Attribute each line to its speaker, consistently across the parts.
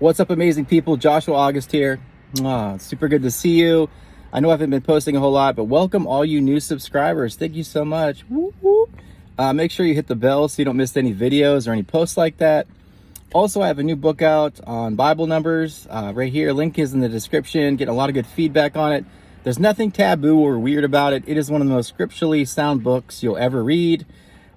Speaker 1: What's up, amazing people? Joshua August here. Super good to see you. I know I haven't been posting a whole lot, but welcome all you new subscribers. Thank you so much. Whoop, whoop. Make sure you hit the bell so you don't miss any videos or any posts like that. Also, I have a new book out on Bible numbers right here. Link is in the description. Getting a lot of good feedback on it. There's nothing taboo or weird about it. It is one of the most scripturally sound books you'll ever read.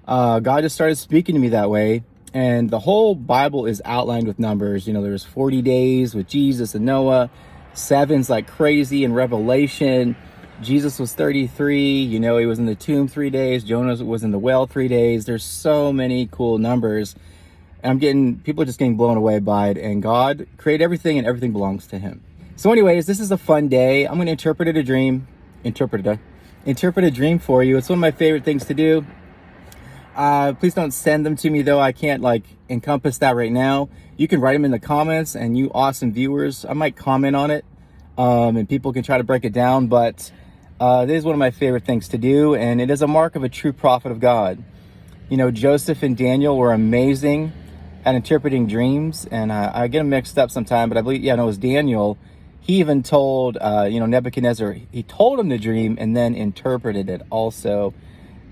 Speaker 1: God just started speaking to me that way. And the whole Bible is outlined with numbers. You know, there's 40 days with Jesus and Noah. 7's like crazy in Revelation. Jesus was 33. You know, he was in the tomb 3 days. Jonah was in the well 3 days. There's so many cool numbers. And people are just getting blown away by it. And God created everything and everything belongs to him. So anyways, this is a fun day. I'm going to interpret a dream for you. It's one of my favorite things to do. Please don't send them to me though. I can't encompass that right now. You can write them in the comments, and you awesome viewers, I might comment on it, and people can try to break it down, but it is one of my favorite things to do, and it is a mark of a true prophet of God. You know, Joseph and Daniel were amazing at interpreting dreams, and I get them mixed up sometime, but I believe, it was Daniel. He even told, Nebuchadnezzar, he told him the dream and then interpreted it also.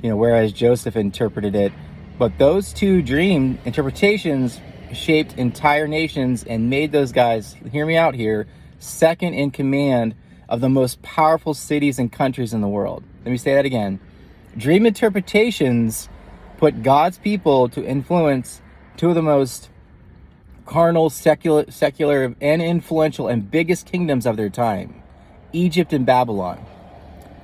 Speaker 1: Whereas Joseph interpreted it. But those two dream interpretations shaped entire nations and made those guys, hear me out here, second in command of the most powerful cities and countries in the world. Let me say that again. Dream interpretations put God's people to influence two of the most carnal, secular, and influential and biggest kingdoms of their time, Egypt and Babylon.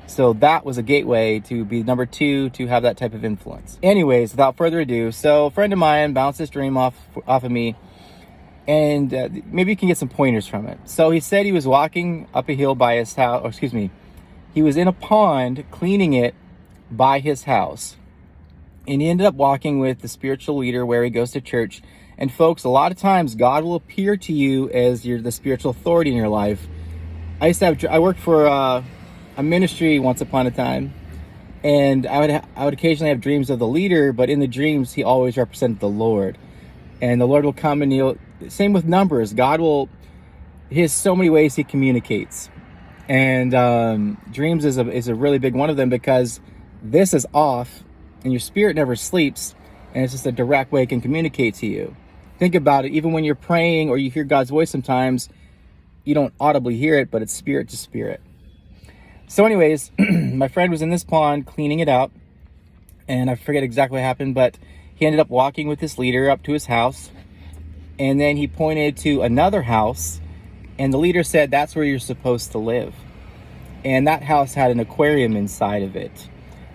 Speaker 1: So that was a gateway to be number 2 to have that type of influence. Anyways, without further ado, so a friend of mine bounced this dream off of me, and maybe you can get some pointers from it. So he said he was walking up a hill by his house, he was in a pond cleaning it by his house. And he ended up walking with the spiritual leader where he goes to church. And folks, a lot of times God will appear to you as the spiritual authority in your life. I worked for a ministry once upon a time, and I would occasionally have dreams of the leader, but in the dreams he always represented the Lord, and the Lord will come and same with numbers. He has so many ways he communicates, and dreams is a really big one of them, because this is off and your spirit never sleeps, and it's just a direct way it can communicate to you. Think about it. Even when you're praying or you hear God's voice, sometimes you don't audibly hear it, but it's spirit to spirit. So anyways, my friend was in this pond cleaning it out, and I forget exactly what happened, but he ended up walking with this leader up to his house, and then he pointed to another house, and the leader said, that's where you're supposed to live. And that house had an aquarium inside of it.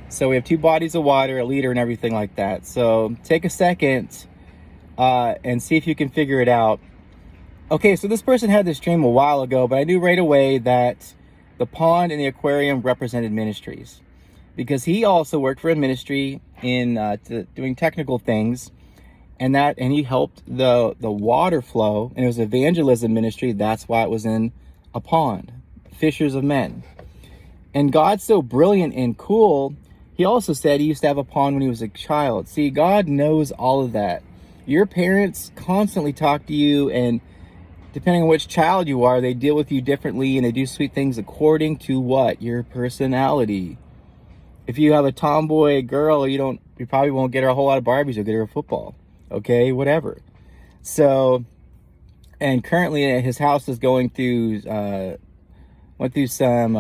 Speaker 1: So we have 2 bodies of water, a leader, and everything like that. So take a second and see if you can figure it out. Okay, so this person had this dream a while ago, but I knew right away that the pond and the aquarium represented ministries, because he also worked for a ministry in doing technical things, and he helped the water flow, and it was evangelism ministry. That's why it was in a pond, fishers of men. And God's so brilliant and cool. He also said he used to have a pond when he was a child. See, God knows all of that. Your parents constantly talk to you, and depending on which child you are, they deal with you differently, and they do sweet things according to what? Your personality. If you have a tomboy girl, you probably won't get her a whole lot of Barbies. You'll get her a football. Okay, whatever. So, and currently his house is went through some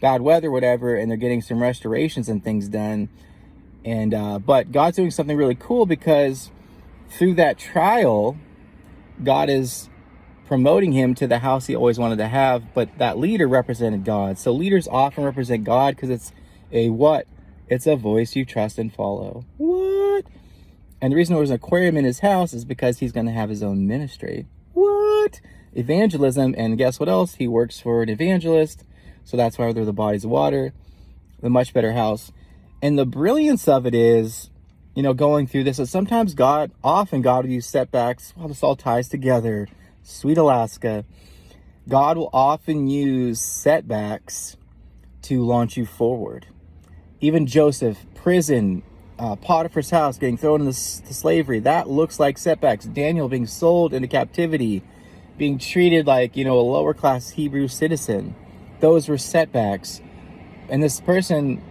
Speaker 1: bad weather, whatever, and they're getting some restorations and things done. And but God's doing something really cool, because through that trial, God is promoting him to the house he always wanted to have. But that leader represented God. So leaders often represent God, because it's a what? It's a voice you trust and follow. What? And the reason there was an aquarium in his house is because he's going to have his own ministry. What? Evangelism. And guess what else? He works for an evangelist. So that's why they're the bodies of water, the much better house. And the brilliance of it is, going through this, is sometimes often God will use setbacks. Well, this all ties together. Sweet Alaska. God will often use setbacks to launch you forward. Even Joseph, prison, Potiphar's house, getting thrown into slavery, that looks like setbacks. Daniel being sold into captivity, being treated like, a lower class Hebrew citizen. Those were setbacks. And this person,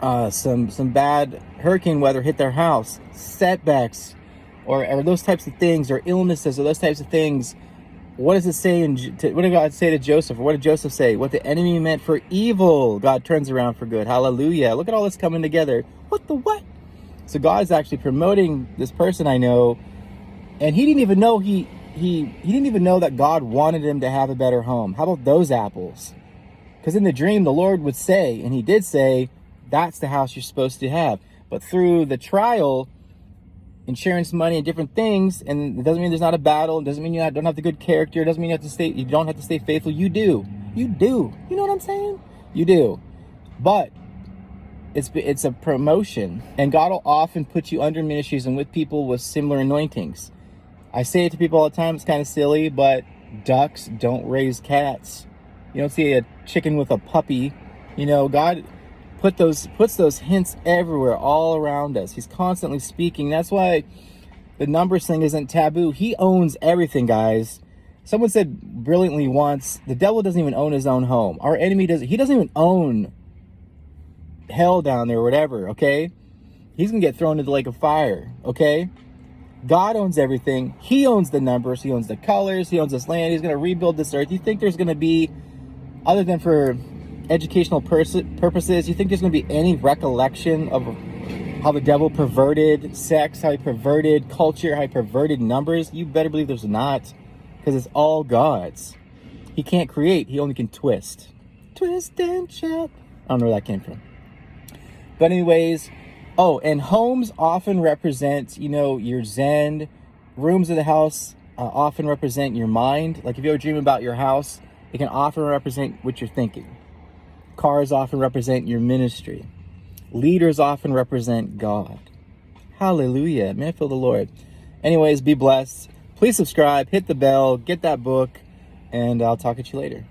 Speaker 1: some bad hurricane weather hit their house. Setbacks, or those types of things, or illnesses, or those types of things. What does it say what did God say to Joseph? Or what did Joseph say? What the enemy meant for evil, God turns around for good. Hallelujah. Look at all this coming together. What? So God's actually promoting this person I know, and he didn't even know he didn't even know that God wanted him to have a better home. How about those apples? Because in the dream, the Lord would say, and he did say, that's the house you're supposed to have. But through the trial, insurance money and different things, and it doesn't mean there's not a battle. It doesn't mean you don't have the good character. It doesn't mean you don't have to stay faithful. You do. You know what I'm saying? You do. But it's a promotion, and God will often put you under ministries and with people with similar anointings. I say it to people all the time. It's kind of silly, but ducks don't raise cats. You don't see a chicken with a puppy. God puts those hints everywhere, all around us. He's constantly speaking. That's why the numbers thing isn't taboo. He owns everything, guys. Someone said brilliantly once, the devil doesn't even own his own home. Our enemy he doesn't even own hell down there or whatever, okay? He's gonna get thrown into the lake of fire, okay? God owns everything. He owns the numbers. He owns the colors. He owns this land. He's gonna rebuild this earth. You think there's gonna be, other than for educational purposes, you think there's going to be any recollection of how the devil perverted sex, how he perverted culture, how he perverted numbers? You better believe there's not, because it's all God's. He can't create, he only can twist. Twist and shout. I don't know where that came from. But anyways, and homes often represent, your Zen. Rooms of the house often represent your mind. Like if you ever dream about your house, it can often represent what you're thinking. Cars often represent your ministry. Leaders often represent God. Hallelujah. May I feel the Lord. Anyways, be blessed. Please subscribe, hit the bell, get that book, and I'll talk to you later.